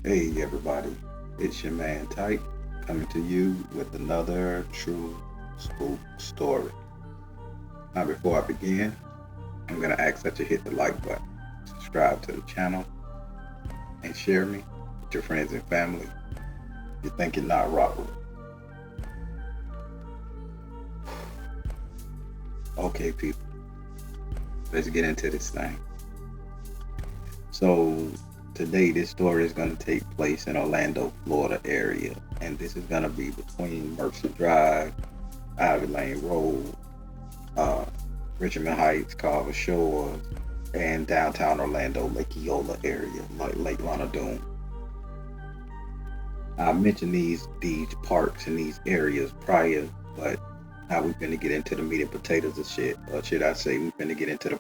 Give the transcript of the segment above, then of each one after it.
Hey everybody, it's your man Type coming to you with another true spook story. Now, before I begin, I'm going to ask that you hit the like button, subscribe to the channel, and share me with your friends and family if you think you're not robbery. Okay, people, let's get into this thing. So, today this story is going to take place in Orlando, Florida area, and this is going to be between Mercer Drive, Ivy Lane Road, uh, Richmond Heights, Carver Shores, and downtown Orlando, Lake Eola area, like Lake Doon. I mentioned these parks and these areas prior, but now we're going to get into the meat and potatoes of shit, or should I say, we're going to get into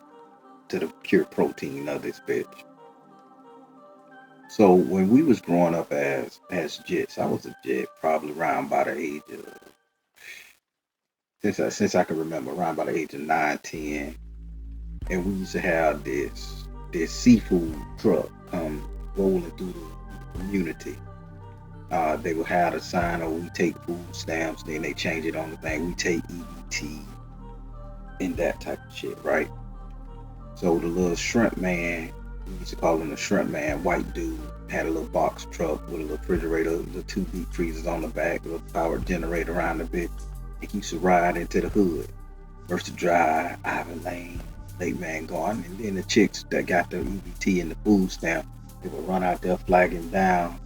the pure protein of this bitch. So when we was growing up as jits, I was a jit probably around by the age of since I can remember, around by the age of 9, 10, and we used to have this seafood truck rolling through the community. They would have a sign, or we take food stamps, then they change it on the thing. We take EBT and that type of shit, right? So the little shrimp man, we used to call him the shrimp man, white dude, had a little box truck with a little refrigerator, the 2 deep freezers on the back, a little power generator around the bit. And he used to ride into the hood, Mercer Drive, Ivy Lane, Lake Man Garden, and then the chicks that got the EBT and the food stamp, they would run out there flagging down,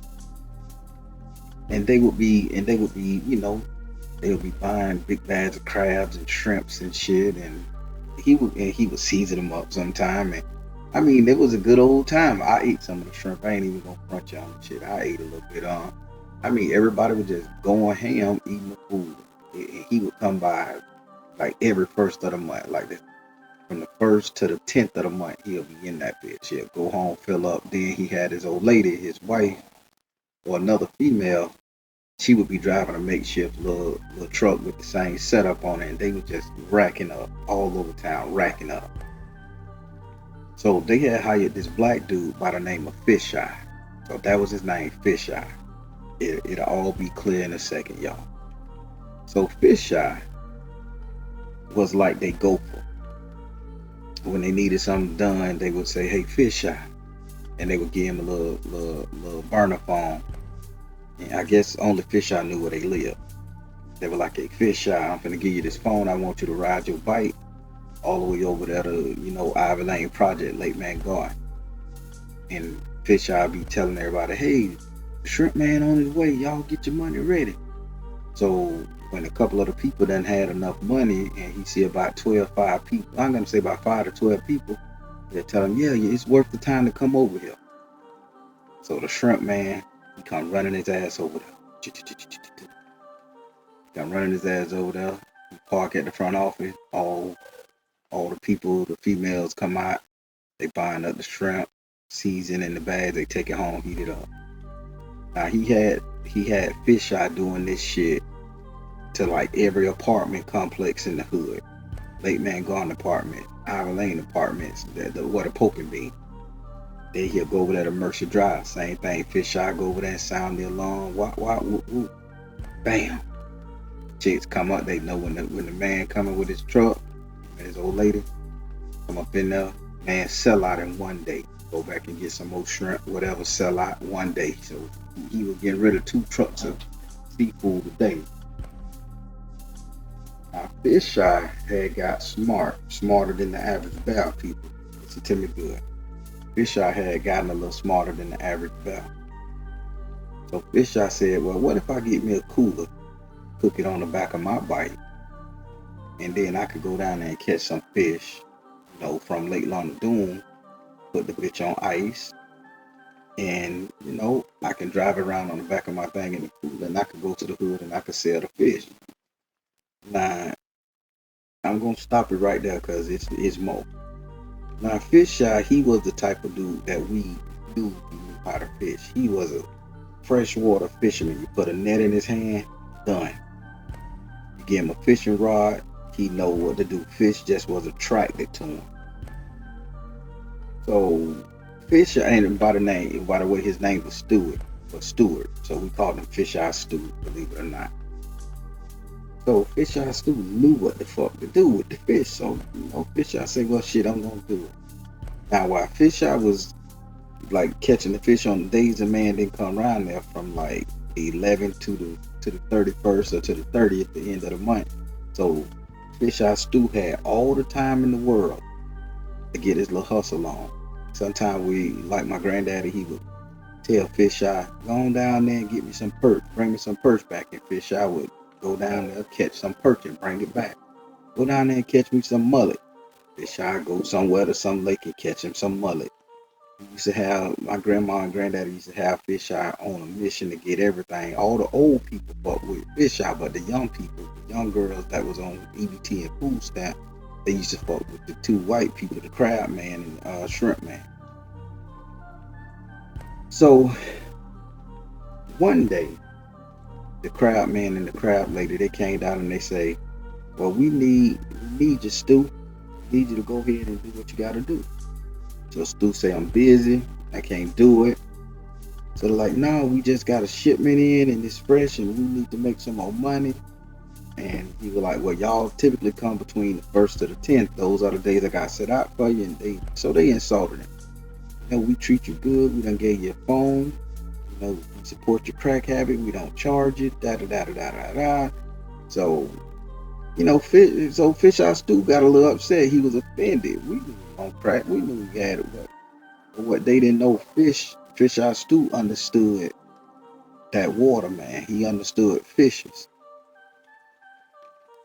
and they would be, they would be buying big bags of crabs and shrimps and shit, and he would season them up sometime, and I mean, it was a good old time. I ate some of the shrimp. I ain't even gonna front y'all and shit. I ate a little bit on. I mean, everybody was just going ham eating the food. And he would come by like every first of the month, like this, from the first to the 10th of the month, he'll be in that bitch. He'll go home, fill up. Then he had his old lady, his wife, or another female. She would be driving a makeshift little truck with the same setup on it, and they were just racking up all over town, racking up. So they had hired this black dude by the name of Fisheye. So that was his name, Fisheye. It'll all be clear in a second, y'all. So Fisheye was like they gopher. When they needed something done, they would say, "Hey, Fisheye," and they would give him a little burner phone. And I guess only Fisheye knew where they lived. They were like, "Hey, Fisheye, I'm finna give you this phone. I want you to ride your bike all the way over there to, Ivy Lane Project, Lake Man Garden." And Fisheye be telling everybody, "Hey, the shrimp man on his way. Y'all get your money ready." So when a couple of the people done had enough money, and he see about 5 people, I'm gonna say about 5 to 12 people, they tell him, yeah, it's worth the time to come over here. So the shrimp man, he come running his ass over there. Come running his ass over there. He park at the front office. All the people, the females come out. They buying up the shrimp, season in the bags. They take it home, heat it up. Now he had Fisheye doing this shit to like every apartment complex in the hood. Lake Man Garden apartment, Ivy Lane apartments, what a poking bean. Then he'll go over there to Mercer Drive, same thing. Fisheye go over there and sound the alarm, whoop, whoop, whoop. Bam. Chicks come up, they know when the man coming with his truck, and his old lady come up in there, man sell out in one day. Go back and get some more shrimp, whatever, sell out one day. So he was getting rid of 2 trucks of seafood a day. Now, Fisheye had got smarter than the average bear people. Listen to me good. Fisheye had gotten a little smarter than the average bear. So Fisheye said, well, what if I get me a cooler, cook it on the back of my bike, and then I could go down there and catch some fish, from Lake Doon, put the bitch on ice, and I can drive around on the back of my thing in the cooler, and I could go to the hood and I could sell the fish. Now I'm gonna stop it right there because it's more. Now Fisheye, he was the type of dude that we knew how to fish. He was a freshwater fisherman. You put a net in his hand, done. You give him a fishing rod, he know what to do. Fish just was attracted to him. So Fisher, and by the way, his name was Stewart. was Stewart. So we called him Fish Eye Stu, believe it or not. So Fish Eye Stu knew what the fuck to do with the fish. So, Fish Eye said, well, shit, I'm going to do it. Now, while Fish Eye was like catching the fish on the days a man didn't come around there from like the 11th to the 31st or to the 30th, the end of the month. So Fish Eye Stu had all the time in the world to get his little hustle on. Sometimes like my granddaddy, he would tell Fish Eye, go on down there and get me some perch, bring me some perch back. And Fish Eye would go down there, catch some perch and bring it back. Go down there and catch me some mullet. Fish Eye go somewhere to some lake and catch him some mullet. We used to have, my grandma and granddaddy used to have Fish Eye on a mission to get everything. All the old people fought with Fish Eye, but the young people, the young girls that was on EBT and food stamp, they used to fuck with the two white people, the crab man and shrimp man. So one day, the crab man and the crab lady, they came down and they say, well, we need you, Stu. We need you to go ahead and do what you got to do. So Stu say, I'm busy, I can't do it. So they're like, no, we just got a shipment in and it's fresh and we need to make some more money. And he was like, well, y'all typically come between the 1st to the 10th. Those are the days I got set out for you. And they insulted him. We treat you good. We done gave you a phone. We support your crack habit. We don't charge it. So, Fish Eye Stu got a little upset. He was offended. We knew on crack. We knew he had it. But what they didn't know, Fish Eye Stu understood that water, man. He understood fishes.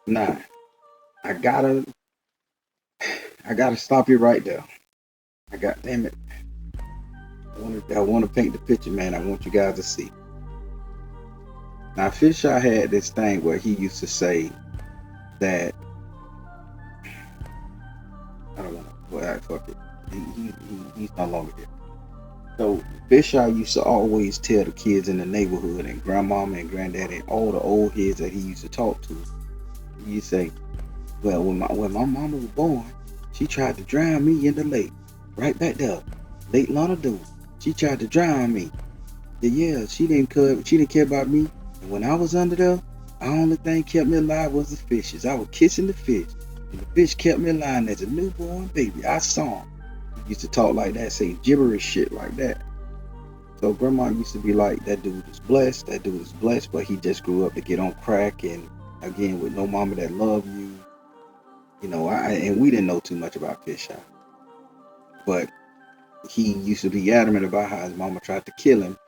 Nah, I gotta stop you right there. Damn it. I want to paint the picture, man. I want you guys to see. Now, Fish Eye had this thing where he used to say that I don't want to. Well, fuck it. He's no longer here. So Fish Eye used to always tell the kids in the neighborhood and grandmama and granddaddy and all the old heads that he used to talk to. He say, well, when my mama was born, she tried to drown me in the lake, right back there, Lake Lonadoo. She tried to drown me. Yeah, she didn't care about me. And when I was under there, the only thing kept me alive was the fishes. I was kissing the fish, and the fish kept me alive as a newborn baby. I saw him. He used to talk like that, say gibberish shit like that. So grandma used to be like, that dude is blessed. But he just grew up to get on crack, and again with no mama that loved you. And we didn't know too much about Fish Eye, but he used to be adamant about how his mama tried to kill him,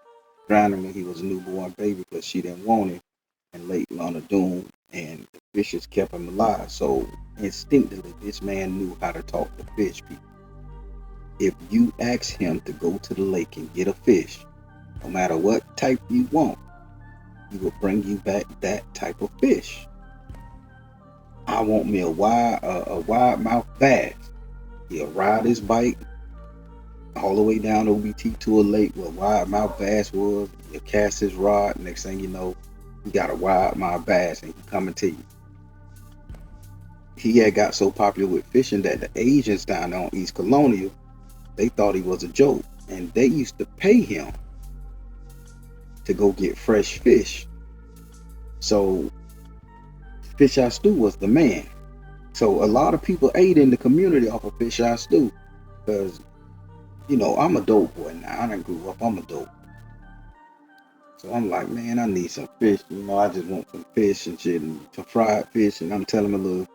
drown him when he was a newborn baby because she didn't want him in Lake Lonadoo, and the fishes kept him alive. So instinctively, this man knew how to talk to fish people. If you ask him to go to the lake and get a fish, no matter what type you want, he will bring you back that type of fish. I want me a wide mouth bass. He'll ride his bike all the way down OBT to a lake where wide mouth bass was. He'll cast his rod. Next thing you know, he got a wide mouth bass and he's coming to you. He had got so popular with fishing that the Asians down on East Colonial, they thought he was a joke, and they used to pay him to go get fresh fish. So Fish Eye Stu was the man. So a lot of people ate in the community off of Fish Eye Stu because, I'm a dope boy now. I done grew up. I'm a dope. So I'm like, man, I need some fish. I just want some fish and shit and some fried fish. And I'm telling my little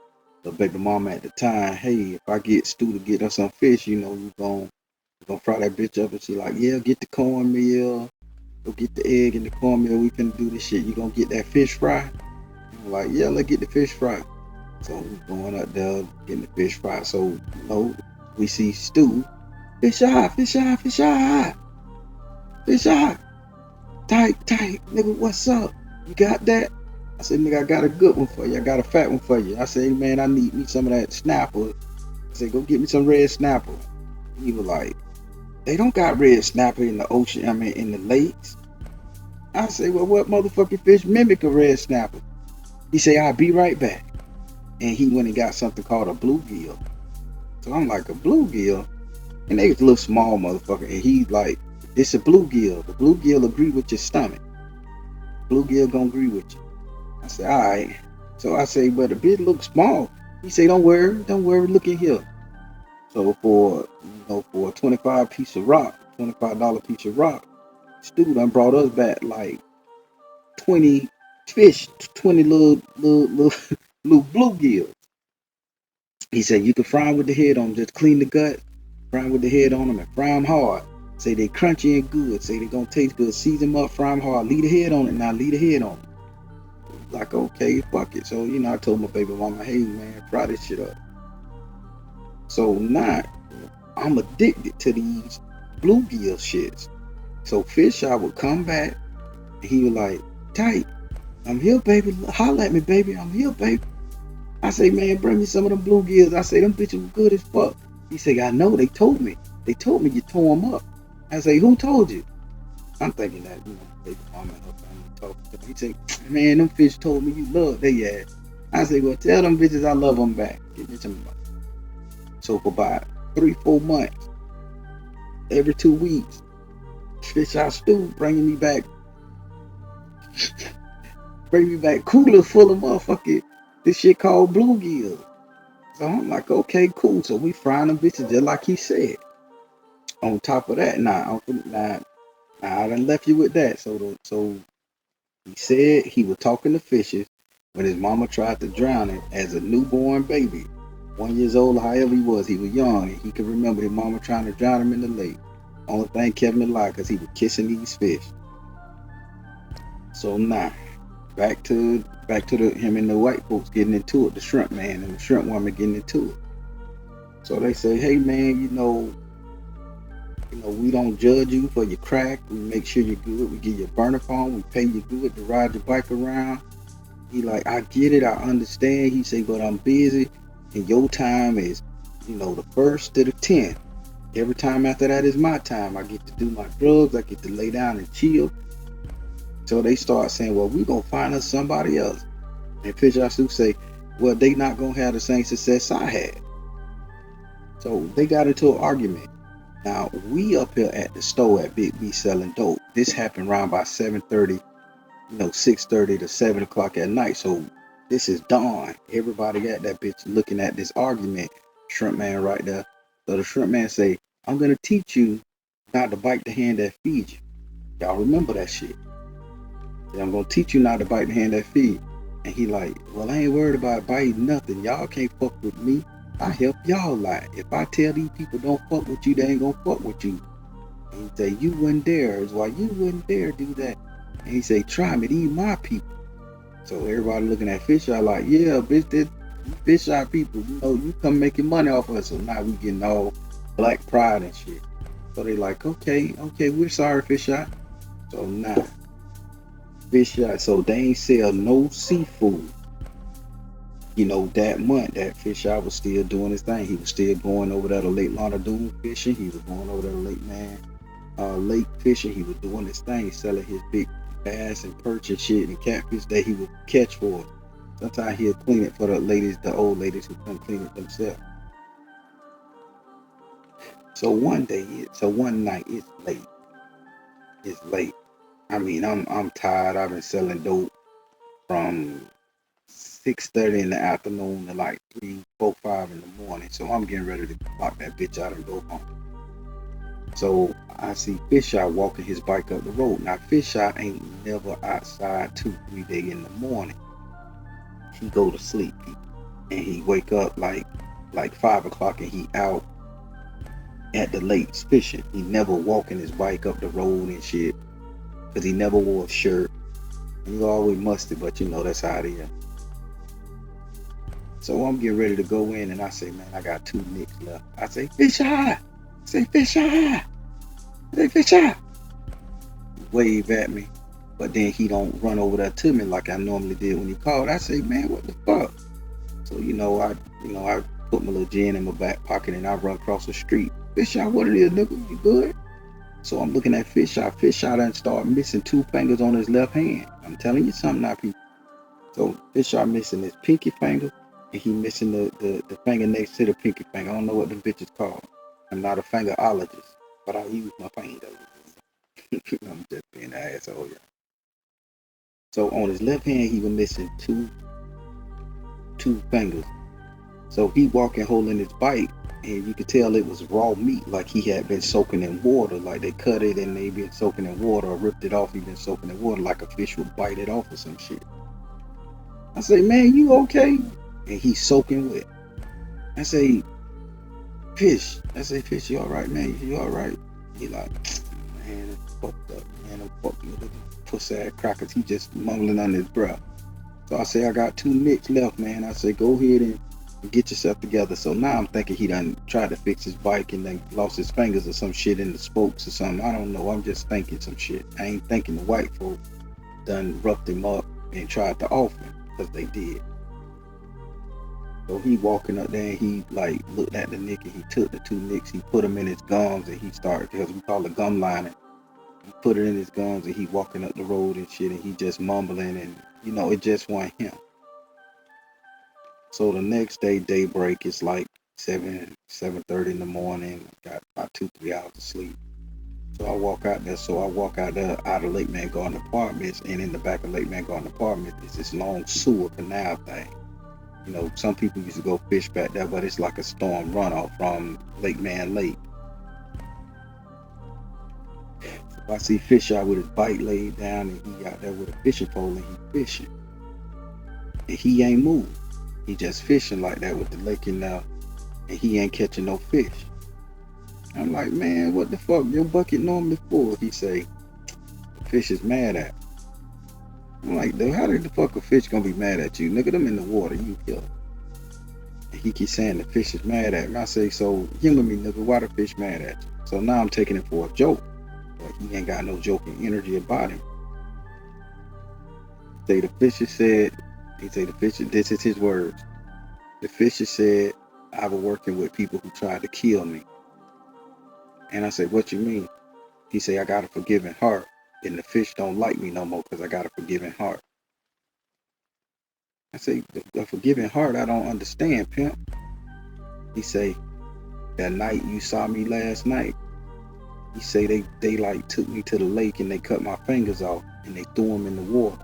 baby mama at the time, hey, if I get Stu to get us some fish, we're gonna fry that bitch up. And she like, yeah, get the cornmeal. Go get the egg and the cornmeal. We finna do this shit. You gonna get that fish fry? I'm like, yeah, let's get the fish fry. So we're going up there, getting the fish fry. So, we see Stu. Fish Eye. Tight, nigga, what's up? You got that? I said, nigga, I got a good one for you. I got a fat one for you. I said, man, I need me some of that snapper. I said, go get me some red snapper. He was like, they don't got red snapper in the ocean, in the lakes. I said, well, what motherfucking fish mimic a red snapper? He said, I'll be right back. And he went and got something called a bluegill. So I'm like, a bluegill? And they was a little small motherfucker. And he like It's a bluegill. The bluegill agree with your stomach. Bluegill gonna agree with you. I said, all right. So I say, but the bit looks small. He say, don't worry, look in here. So for a 25 piece of rock, $25 piece of rock, Stu done brought us back like 20 fish, 20 little bluegills. He said you can fry them with the head on them, just clean the gut, fry them with the head on them, and fry them hard. Say they crunchy and good. Say they gonna taste good. Season them up, fry them hard. Leave the head on it now. Leave the head on it. Like okay, fuck it. So I told my baby mama, hey man, fry this shit up. So now I'm addicted to these bluegill shits. So Fish Eye would come back and he was like, tight, I'm here, baby. Holla at me, baby. I'm here, baby. I say, man, bring me some of them bluegills. I say, them bitches were good as fuck. He say, I know. They told me. They told me you tore them up. I say, who told you? I'm thinking that, baby mama and her family talking to me. He say, man, them fish told me you love they ass. I say, well, tell them bitches I love them back. Give me some money. So for about 3-4 months, every 2 weeks, Fish Eye Stew bringing me back cooler full of motherfucking this shit called bluegill. So I'm like, okay, cool. So we frying them bitches just like he said. On top of that, now I done left you with that. So he said he was talking to fishes when his mama tried to drown him as a newborn baby. 1 year old, however he was young, and he could remember his mama trying to drown him in the lake. Only thing kept him alive because he was kissing these fish. So now, back to him and the white folks getting into it, the shrimp man and the shrimp woman getting into it. So they say, hey man, we don't judge you for your crack. We make sure you're good. We give you a burner phone. We pay you good to ride your bike around. He like, I get it. I understand. He say, but I'm busy. And your time is, the 1st to the 10th. Every time after that is my time. I get to do my drugs. I get to lay down and chill. So they start saying, well, we're going to find us somebody else. And Fish Eye Stew say, well, they not going to have the same success I had. So they got into an argument. Now, we up here at the store at Big B selling dope. This happened around by 7:30, 6:30 to 7 o'clock at night. So this is dawn. Everybody at that bitch looking at this argument. Shrimp man right there. So the shrimp man say, I'm going to teach you not to bite the hand that feeds you. Y'all remember that shit. I'm going to teach you not to bite the hand that feeds. And he like, well, I ain't worried about biting nothing. Y'all can't fuck with me. I help y'all lot. If I tell these people don't fuck with you, they ain't gonna fuck with you. And he say, you wouldn't dare. It's why you wouldn't dare do that. And he say, try me, these my people. So everybody looking at Fish Eye like, yeah, bitch, this Fish Eye people, you come making money off us. So now we getting all black pride and shit. So they like, okay, we're sorry, Fish Eye. So now, Fish Eye, so they ain't sell no seafood. That month, that Fish Eye was still doing his thing. He was still going over there to Lake Lauderdale fishing. He was going over there to lake fishing. He was doing his thing, selling his big bass and perch and shit and catfish that he would catch for it. Sometimes he'll clean it for the old ladies who couldn't clean it themselves. So one night, it's late. It's late. I mean, I'm tired. I've been selling dope from 6:30 in the afternoon to like 3, 4, 5 in the morning. So I'm getting ready to lock that bitch out and go home. So I see Fish Eye walking his bike up the road. Now Fish Eye ain't never outside 2, 3 days in the morning. He go to sleep and he wake up like 5 o'clock and he out at the lakes fishing. He never walking his bike up the road and shit because he never wore a shirt. He always musty, but that's how it is. So I'm getting ready to go in and I say, man, I got 2 nicks left. I say, Fish Eye! Fish Eye! Fish Eye! Wave at me. But then he don't run over there to me like I normally did when he called. I say, man, what the fuck? So, I put my little gin in my back pocket and I run across the street. Fish Eye, what it is, nigga? You good? So I'm looking at Fish Eye. Fish Eye done start missing 2 fingers on his left hand. I'm telling you something now, people. So Fish Eye missing his pinky finger. And he missing the finger next to the pinky finger. I don't know what them bitches called. I'm not a fingerologist, but I use my finger. I'm just being an asshole, yeah. So on his left hand, he was missing two fingers. So he walking holding his bite, and you could tell it was raw meat, like he had been soaking in water. Like they cut it and they been soaking in water, or ripped it off. He been soaking in water, like a fish would bite it off or some shit. I say, man, you okay? And he's soaking wet. I say, fish. I say, fish, you all right, man? You all right? He like, man, it's fucked up, man. I'm fucked up. Pussy ass crackers. He just mumbling under his breath. So I say, I got 2 nicks left, man. I say, go ahead and get yourself together. So now I'm thinking he done tried to fix his bike and then lost his fingers or some shit in the spokes or something. I don't know. I'm just thinking some shit. I ain't thinking the white folk done roughed him up and tried to off him, because they did. So he walking up there and he like looked at the nick and he took the 2 nicks, he put them in his gums and he started, because we call it gum lining. He put it in his gums and he walking up the road and shit, and he just mumbling, and it just wasn't him. So the next day, daybreak, it's like 7:30 in the morning. Got about 2-3 hours of sleep. So I walk out there. Out of Lake Man Garden Apartments, and in the back of Lake Man Garden Apartments is this long sewer canal thing. Some people used to go fish back there, but it's like a storm runoff from Lake Man Lake. So I see Fish out with his bite laid down, and he out there with a fishing pole, and he fishing. And he ain't moved. He just fishing like that with the lake in there, and he ain't catching no fish. I'm like, man, what the fuck your bucket normally for? He say, the fish is mad at me. I'm like, dude, how the fuck a fish gonna be mad at you? Nigga, them in the water, you kill. And he keeps saying the fish is mad at me. I say, so humor me, nigga, why the fish mad at you? So now I'm taking it for a joke, but he ain't got no joking energy about him. Say the fisher said, this is his words. The fisher said, I was working with people who tried to kill me. And I said, what you mean? He said, I got a forgiving heart, and the fish don't like me no more because I got a forgiving heart. I say, the forgiving heart, I don't understand, pimp. He say, that night you saw me last night, he say they like took me to the lake and they cut my fingers off and they threw them in the water.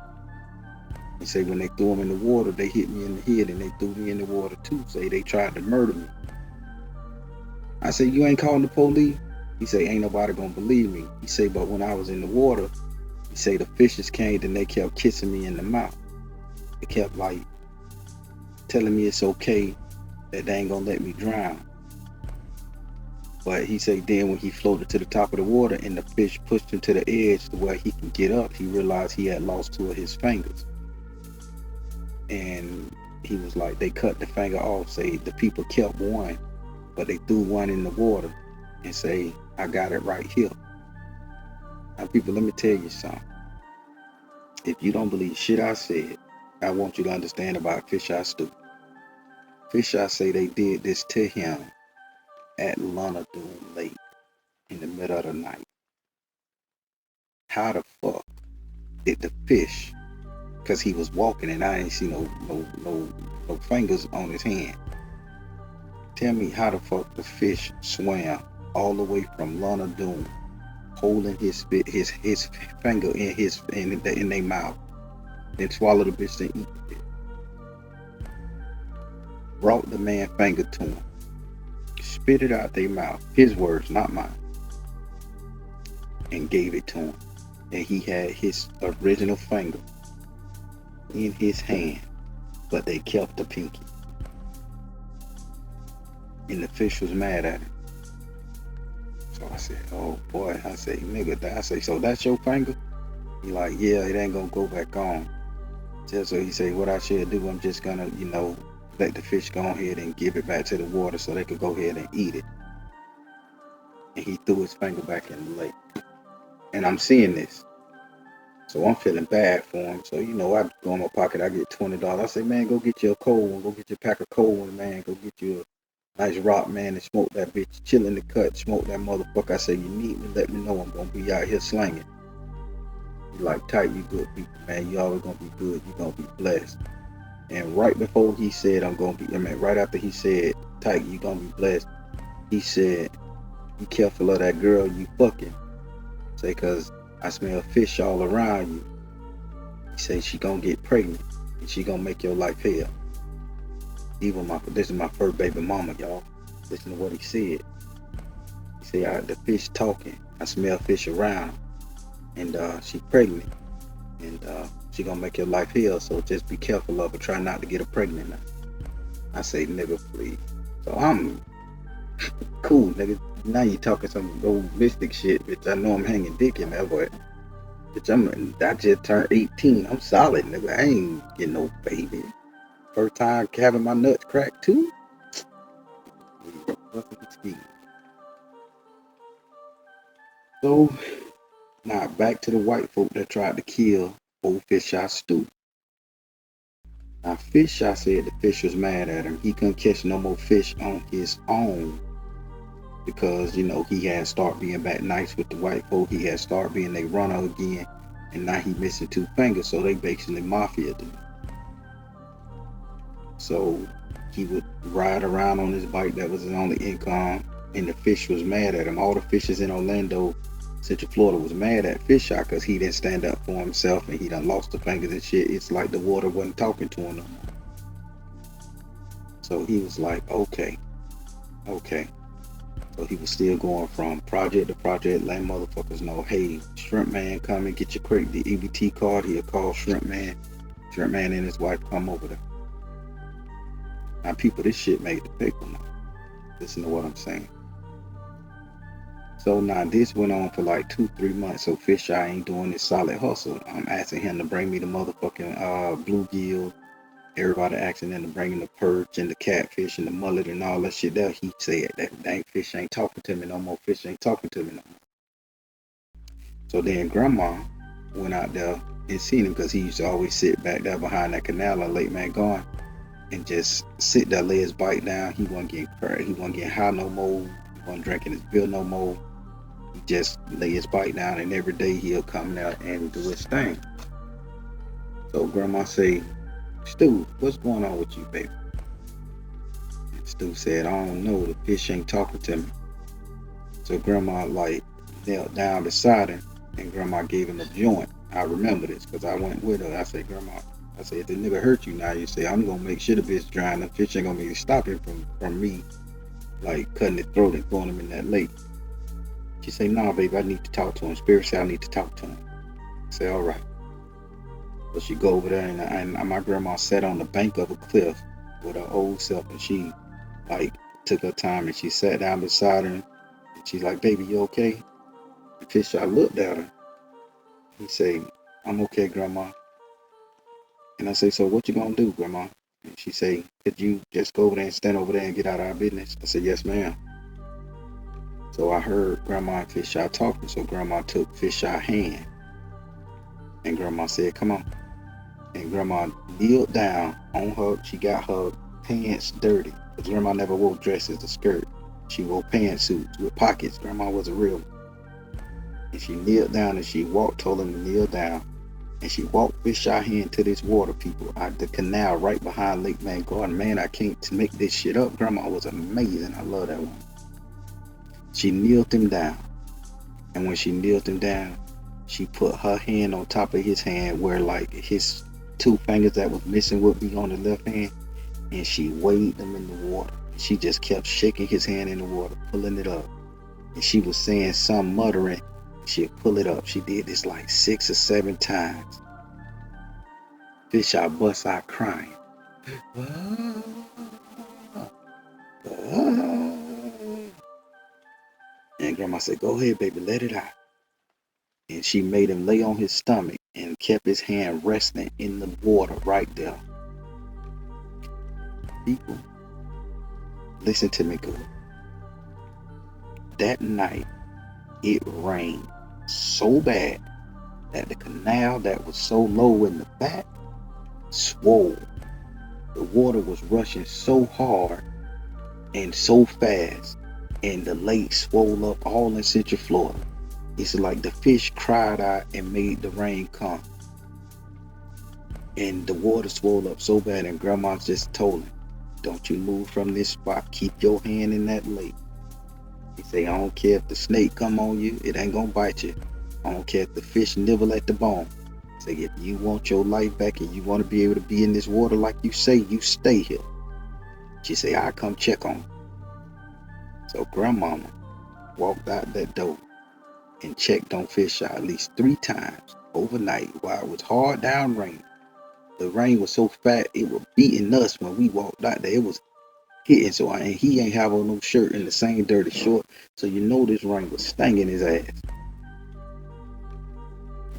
He say when they threw them in the water, they hit me in the head and they threw me in the water too. Say they tried to murder me. I say, you ain't calling the police? He say, ain't nobody gonna believe me. He say, but when I was in the water, he say the fishes came and they kept kissing me in the mouth. They kept like telling me it's okay, that they ain't gonna let me drown. But he say then when he floated to the top of the water and the fish pushed him to the edge to where he can get up, he realized he had lost 2 of his fingers. And he was like, they cut the finger off. Say the people kept one, but they threw one in the water and say, I got it right here. Now people, let me tell you something. If you don't believe shit I said, I want you to understand about Fish Eye Stu. Fish Eye say they did this to him at Lunadune Lake in the middle of the night. How the fuck did the fish, because he was walking and I ain't see no fingers on his hand. Tell me how the fuck the fish swam all the way from Lunadune, holding his finger in their mouth, then swallow the bitch and eat it. Brought the man finger to him, spit it out their mouth, his words, not mine, and gave it to him. And he had his original finger in his hand, but they kept the pinky. And the fish was mad at him. So I said, oh boy, I say, nigga, I say, so that's your finger? He like, yeah, it ain't gonna go back on. So he say, what I should do, I'm just gonna, let the fish go ahead and give it back to the water so they could go ahead and eat it. And he threw his finger back in the lake. And I'm seeing this. So I'm feeling bad for him. So, I go in my pocket, I get $20. I say, man, go get you a cold one. Go get you a pack of cold one, man. Go get you a nice rock, man, and smoke that bitch. Chill in the cut, smoke that motherfucker. I say, you need me, let me know. I'm going to be out here slanging. You like, tight, you good people, man. You always going to be good. You going to be blessed. And right before he said, right after he said, tight, you going to be blessed, he said, be careful of that girl you fucking. Say, because I smell fish all around you. He say she gonna get pregnant and she gonna make your life hell. This is my first baby mama, y'all. Listen to what he said. He said, the fish talking. I smell fish around, and she pregnant, and she gonna make your life hell. So just be careful of her. Try not to get her pregnant now. I say, nigga, please. So I'm cool, nigga. Now you talking some old mystic shit, bitch. I know I'm hanging dick in that, but bitch, I just turned 18. I'm solid, nigga. I ain't getting no baby. First time having my nuts cracked too. So now back to the white folk that tried to kill old Fish Eye Stu. Now Fish Eye said the fish was mad at him. He couldn't catch no more fish on his own because he had started being back nice with the white folk. He had started being a runner again, and now he missing 2 fingers. So they basically mafia'd him. So he would ride around on his bike. That was his only income, and the fish was mad at him. All the fishes in Orlando, Central Florida, was mad at Fish Eye because he didn't stand up for himself and he done lost the fingers and shit. It's like the water wasn't talking to him no more. So he was like, okay. So he was still going from project to project, letting motherfuckers know, hey, Shrimp Man, come and get your credit, the EBT card. He'll call Shrimp Man. Shrimp Man and his wife come over there. Now, people, this shit made the paper now. Listen to what I'm saying. So now this went on for like 2-3 months. So Fish Eye ain't doing this solid hustle. I'm asking him to bring me the motherfucking bluegill. Everybody asking him to bring in the perch and the catfish and the mullet and all that shit there. He said that dang fish ain't talking to me no more. Fish ain't talking to me no more. So then Grandma went out there and seen him because he used to always sit back there behind that canal on Lake Mangon and just sit there, lay his bike down. He wasn't getting crazy. He wasn't getting high no more. He wasn't drinking his beer no more. He just lay his bike down, and every day he'll come out and do his thing. So Grandma say, Stu, what's going on with you, baby? And Stu said, I don't know. The fish ain't talking to me. So Grandma knelt down beside him, and Grandma gave him a joint. I remember this because I went with her. I said, Grandma, if the nigga hurt you now, you say, I'm gonna make sure the bitch drown. The fish ain't gonna be stopping from me, cutting his throat and throwing him in that lake. She say, nah, baby, I need to talk to him. Spirit say I need to talk to him. I say, all right. So she go over there, and my grandma sat on the bank of a cliff with her old self, and she took her time and she sat down beside her, and she's like, baby, you okay? And Fish Eye looked at her. He say, I'm okay, Grandma. And I say, so what you gonna do, Grandma? And she say, could you just go over there and stand over there and get out of our business? I said, yes, ma'am. So I heard Grandma and Fish Eye talking, so Grandma took Fish Eye's hand. And Grandma said, come on. And Grandma kneeled down on her. She got her pants dirty. Because Grandma never wore dresses or skirt. She wore pantsuits with pockets. Grandma was a real one. And she kneeled down and she told him to kneel down. And she walked Fish Eye hand to this water, people. The canal right behind Lake Mangon. Man, I can't make this shit up. Grandma was amazing. I love that one. She kneeled him down. And when she kneeled him down, she put her hand on top of his hand where his 2 fingers that was missing would be on the left hand. And she weighed them in the water. She just kept shaking his hand in the water, pulling it up. And she was saying some muttering. She'd pull it up. She did this 6 or 7 times. Fish Eye bust out crying. And Grandma said, go ahead, baby, let it out. And she made him lay on his stomach and kept his hand resting in the water right there. People, listen to me good. That night, it rained so bad that the canal that was so low in the back swole. The water was rushing so hard and so fast, and the lake swole up all in Central Florida. It's like the fish cried out and made the rain come. And the water swole up so bad, and Grandma just told him, don't you move from this spot. Keep your hand in that lake. He say, I don't care if the snake come on you. It ain't gonna bite you. I I don't care if the fish nibble at the bone. Say, if you want your life back and you want to be able to be in this water like you say, you stay here. She say, I'll come check on you. So grandmama walked out that door and checked on Fish Eye at least 3 times overnight while it was hard down rain. The rain was so fat it was beating us when we walked out there. It was hitting, and he ain't have on no shirt and the same dirty short, so you know this rain was stinging his ass.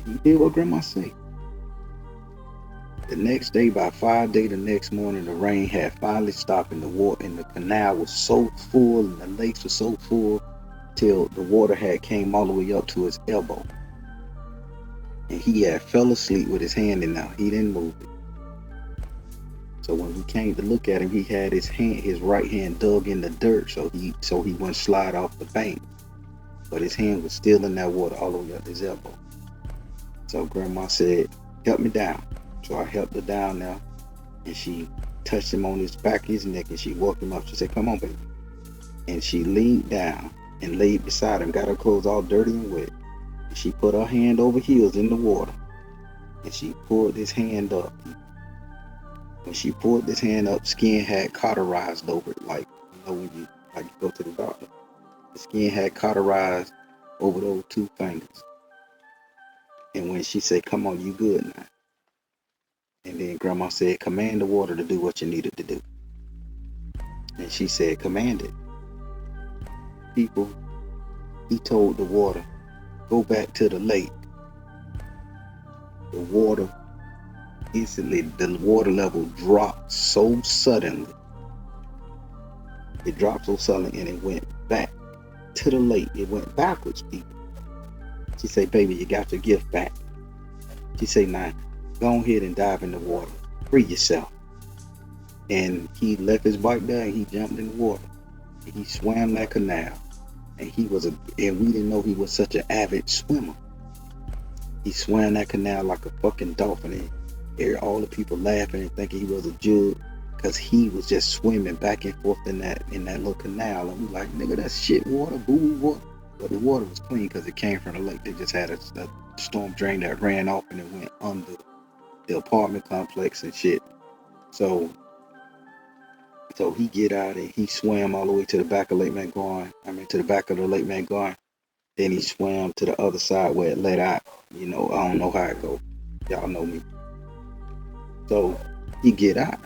He did what grandma said. The next day, by 5 days the next morning, the rain had finally stopped and the water in the canal was so full and the lakes were so full till the water had came all the way up to his elbow. And he had fell asleep with his hand in there. He didn't move it. So when we came to look at him, he had his right hand dug in the dirt so he wouldn't slide off the bank. But his hand was still in that water all the way up his elbow. So grandma said, help me down. So I helped her down now, and she touched him on his back, his neck, and she woke him up. She said, come on, baby. And she leaned down and laid beside him, got her clothes all dirty and wet. And she put her hand over heels in the water, and she pulled his hand up. When she pulled this hand up, skin had cauterized over it, like when you go to the doctor. The skin had cauterized over those 2 fingers. And when she said, come on, you good now. And then grandma said, command the water to do what you needed to do. And she said, command it. People, he told the water, go back to the lake. The water, instantly, the water level dropped so suddenly. It dropped so suddenly and it went back to the lake. It went backwards, people. She said, baby, you got your gift back. She said, nah, go ahead and dive in the water. Free yourself. And he left his bike there and he jumped in the water. And he swam that canal. And and we didn't know he was such an avid swimmer. He swam that canal like a fucking dolphin. And all the people laughing and thinking he was a jug because he was just swimming back and forth in that little canal. And we like, nigga, that's shit water, boo water. But the water was clean because it came from the lake. They just had a storm drain that ran off and it went under the apartment complex and shit. So he get out and he swam all the way to the back of Lake Mangaroon. To the back of the Lake Mangaroon. Then he swam to the other side where it let out. I don't know how it go. Y'all know me. So he get out.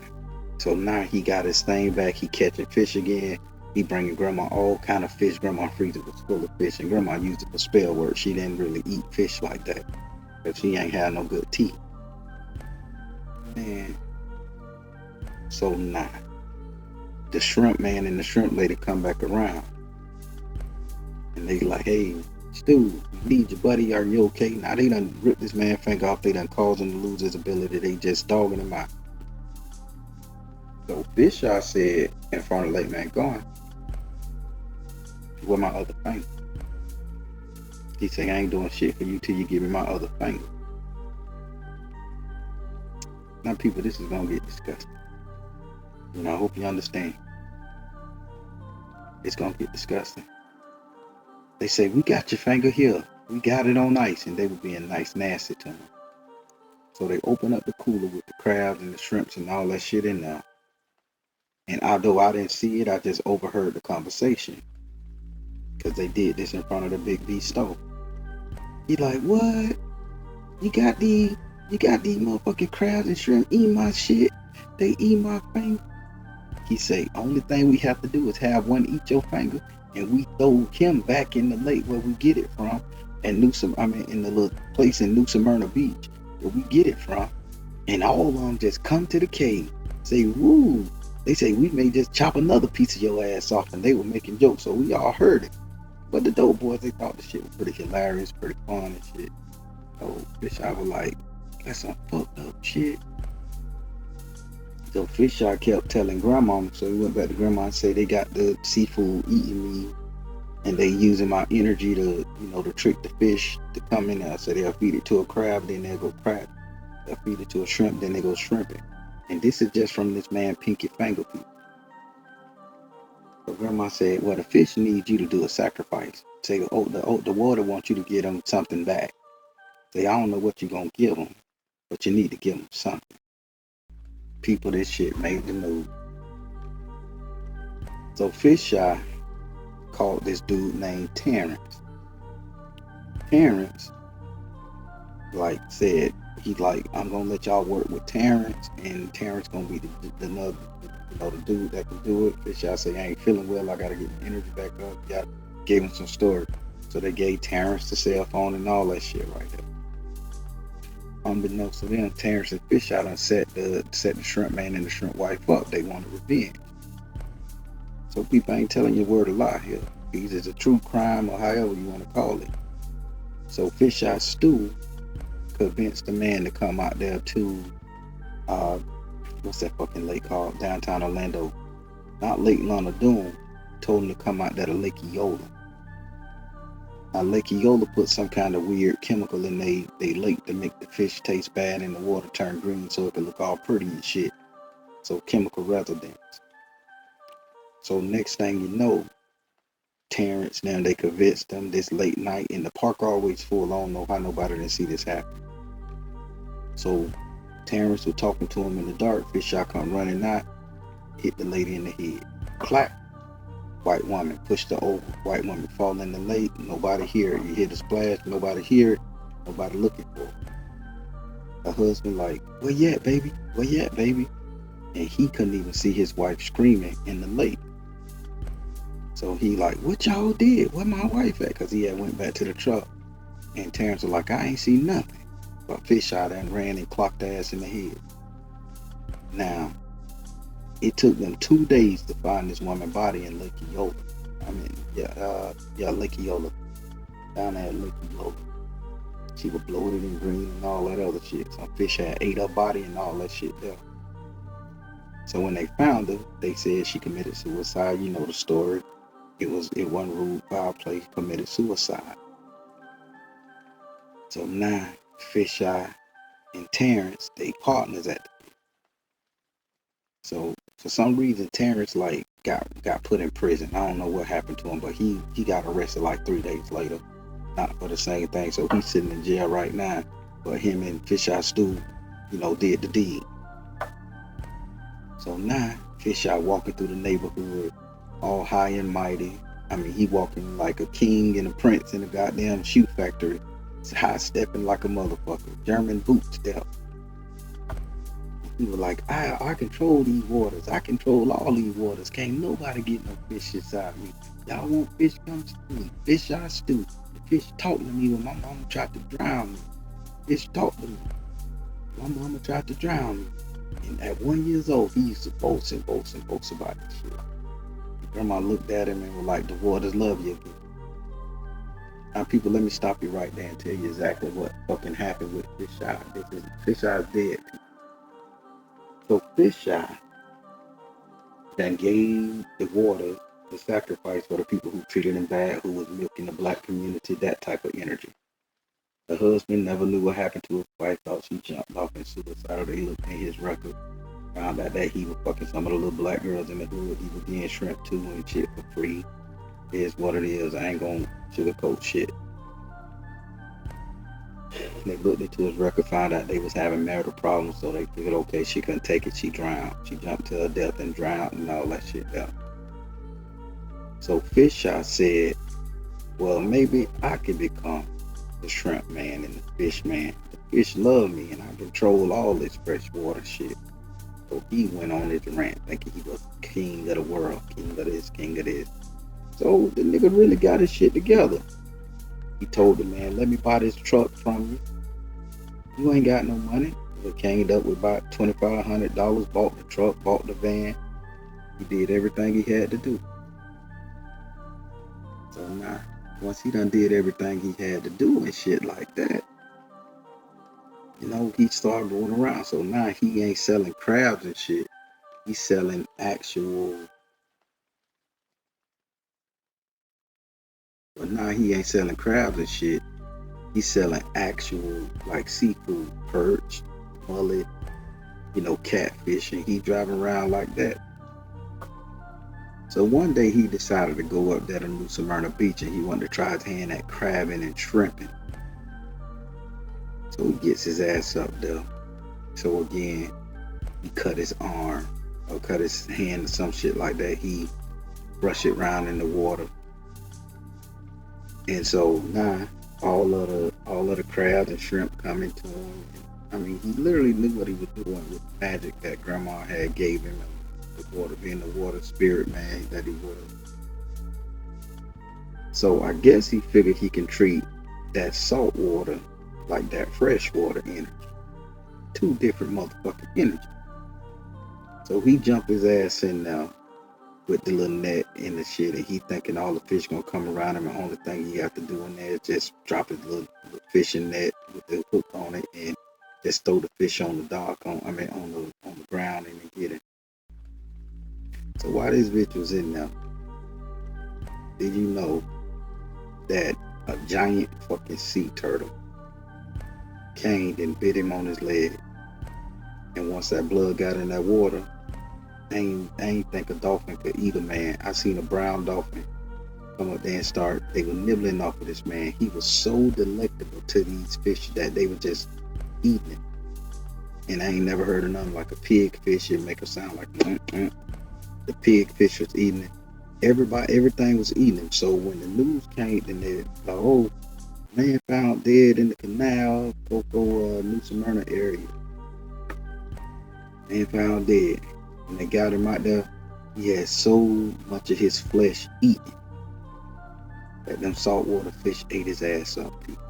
So now he got his thing back. He catching fish again. He bringing grandma all kind of fish. Grandma freezer was full of fish, and grandma used it for spell work. She didn't really eat fish like that because she ain't had no good teeth. Man. So now the shrimp man and the shrimp lady come back around, and they like, hey, Stu, we need your buddy. Are you okay? Now they done ripped this man finger off. They done caused him to lose his ability. They just dogging him out. So Fish Eye said in front of Lake Mangaroon, where my other finger? He said, I ain't doing shit for you till you give me my other finger. Now people, this is gonna get disgusting. I hope you understand. It's gonna get disgusting. They say, we got your finger here. We got it on ice. And they were being nice, nasty to him. So they open up the cooler with the crabs and the shrimps and all that shit in there. And although I didn't see it, I just overheard the conversation. Because they did this in front of the Big B stove. He like, what? You got these motherfucking crabs and shrimp eat my shit? They eat my finger? He say, only thing we have to do is have one eat your finger, and we throw him back in the lake where we get it from, in the little place in New Smyrna Beach where we get it from, and all of them just come to the cave, say, woo. They say, we may just chop another piece of your ass off, and they were making jokes, so we all heard it. But the dope boys, they thought the shit was pretty hilarious, pretty fun and shit. So Fish Eye was like, that's some fucked up shit. So Fish Eye kept telling grandma, so he went back to grandma and said they got the seafood eating me, and they using my energy to, to trick the fish to come in there. So they'll feed it to a crab, then they'll go crab. They'll feed it to a shrimp, then they go shrimping. And this is just from this man Pinky Finger people. So grandma said, well, the fish need you to do a sacrifice. Say, the water wants you to give them something back. Say, I don't know what you're going to give them, but you need to give them something. People, this shit made the news. So Fish Eye called this dude named Terrence. Terrence, like, said, he's like, I'm gonna let y'all work with Terrence, and Terrence gonna be the dude that can do it. Fish Eye say, I ain't feeling well, I gotta get my energy back up. Yeah, gave him some story. So they gave Terrence the cell phone and all that shit right there. Unbeknownst to them, Terrence and Fish Eye done set the shrimp man and the shrimp wife up. They wanted revenge. So people ain't telling you a word of lie here. Either it's a true crime or however you want to call it. So Fish Eye Stew convinced the man to come out there to what's that fucking lake called? Downtown Orlando. Not Lake Luna Doom. Told him to come out there to Lake Eola. Now Lake Eola put some kind of weird chemical in they lake to make the fish taste bad and the water turn green so it can look all pretty and shit. So chemical residence. So next thing you know, Terrence, now they convinced them this late night, and the park always full. I don't know how nobody didn't see this happen. So Terrence was talking to him in the dark. Fish Eye come running out, hit the lady in the head. Clap. White woman pushed her over. White woman fall in the lake. Nobody hear it. You hear the splash. Nobody hear it. Nobody looking for it. Her husband like, where you at, baby? Where you at, baby? And he couldn't even see his wife screaming in the lake. So he like, what y'all did? Where my wife at? Because he had went back to the truck. And Terrence was like, I ain't see nothing. But Fish Eye and ran and clocked the ass in the head. Now, it took them 2 days to find this woman's body in Lake Eola. Lake Eola. Down there at Lake Eola. She was bloated and green and all that other shit. Some fish had ate her body and all that shit there. So when they found her, they said she committed suicide. You know the story. It wasn't rude foul play, committed suicide. So now Fish Eye and Terrence, they partners at the. So for some reason Terrence like got put in prison. I don't know what happened to him, but he got arrested like 3 days later. Not for the same thing. So he's sitting in jail right now. But him and Fish Eye Stew, did the deed. So now Fish Eye walking through the neighborhood, all high and mighty. I mean, he walking like a king and a prince in a goddamn shoe factory. It's high stepping like a motherfucker. German boot step. He was like, I control these waters. I control all these waters. Can't nobody get no fish inside me. Y'all want fish? Come to me. Fish Eye Stew. The fish talk to me when my mama tried to drown me. Fish talk to me. My mama tried to drown me. And at 1 year old, he used to boast about this shit. Grandma looked at him and was like, the waters love you again. Now, people, let me stop you right there and tell you exactly what fucking happened with Fish Eye. Fish Eye's dead. So Fish Eye then gave the water the sacrifice for the people who treated him bad, who was milking the black community, that type of energy. The husband never knew what happened to his wife, thought she jumped off in suicide. They looked in his record, found out that he was fucking some of the little black girls in the hood. He was getting shrimp too and shit for free. It is what it is. I ain't gonna sugarcoat shit. They looked into his record, found out they was having marital problems, so they figured, okay, she couldn't take it, she drowned. She jumped to her death and drowned and all that shit there. So Fish Eye said, well, maybe I could become the shrimp man and the fish man. The fish love me and I control all this freshwater shit. So he went on his rant thinking he was king of the world, king of this, king of this. So the nigga really got his shit together. He told the man, let me buy this truck from you. You ain't got no money. He came up with about $2,500, bought the truck, bought the van. He did everything he had to do. So now, once he done did everything he had to do and shit like that, he started going around. So now he ain't selling crabs and shit. He's selling actual. But now he ain't selling crabs and shit. He's selling actual like seafood, perch, mullet, catfish, and he driving around like that. So one day he decided to go up there to New Smyrna Beach and he wanted to try his hand at crabbing and shrimping. So he gets his ass up there. So again, he cut his arm or cut his hand or some shit like that. He brushed it around in the water. And so now all of the crabs and shrimp coming to him. I mean, he literally knew what he was doing with magic that grandma had gave him, the water, being the water spirit man that he was. So I guess he figured he can treat that salt water like that freshwater energy. Two different motherfucking energies. So he jumped his ass in there with the little net and the shit, and he thinking all the fish gonna come around him, and the only thing he have to do in there is just drop his little fishing net with the hook on it and just throw the fish on the dock, on the ground and get it. So while this bitch was in there, did you know that a giant fucking sea turtle came and bit him on his leg? And once that blood got in that water, I ain't think a dolphin could eat a man. I seen a brown dolphin come up there and they were nibbling off of this man. He was so delectable to these fish that they were just eating it. And I ain't never heard of nothing like a pig fish. It make a sound like the pig fish was eating it. Everything was eating him. So when the news came, and they like, oh, man found dead in the canal, New Smyrna area. Man found dead. When they got him out there, he had so much of his flesh eaten that them saltwater fish ate his ass up, people.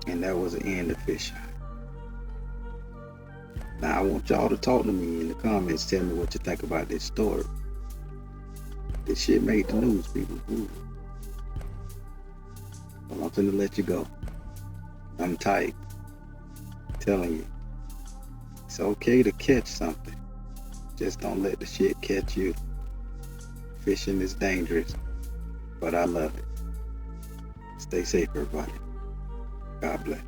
And that was the end of fish. Now I want y'all to talk to me in the comments. Tell me what you think about this story. This shit made the news, people. Ooh. Well, I'm finna let you go. I'm tight. I'm telling you. It's okay to catch something. Just don't let the shit catch you. Fishing is dangerous, but I love it. Stay safe, everybody. God bless.